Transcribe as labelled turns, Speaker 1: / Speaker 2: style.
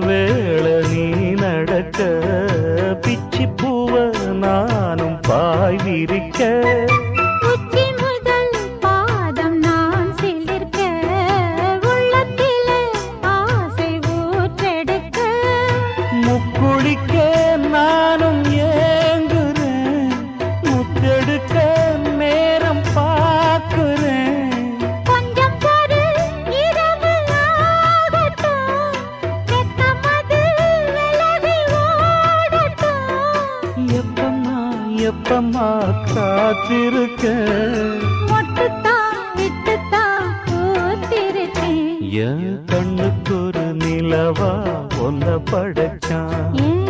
Speaker 1: வேள நீ நடக்க பிச்சி பூவ நானும் பாய் விரிக்க
Speaker 2: உச்சி முதல் பாதம் நான் சிலிர்க்க உள்ளத்திலே ஆசை ஊற்றெடுக்க
Speaker 1: முக்குளிக்க நானும் ஏங்குறேன் முத்தெடுக்க நேரம் பார்க்கிறேன்
Speaker 2: கொஞ்சம் பொறு இரவு ஆகட்டும் வெக்கமது விலகி ஓடட்டும்
Speaker 1: எப்பம்மா எப்பம்மா காத்திருக்கேன்
Speaker 2: மொட்டுத்தான் விட்டுத்தான் பூத்திருக்கேன்
Speaker 1: என் கண்ணுக்கு ஒரு நிலவா ஒன்ன படைச்சான்
Speaker 2: ஏன்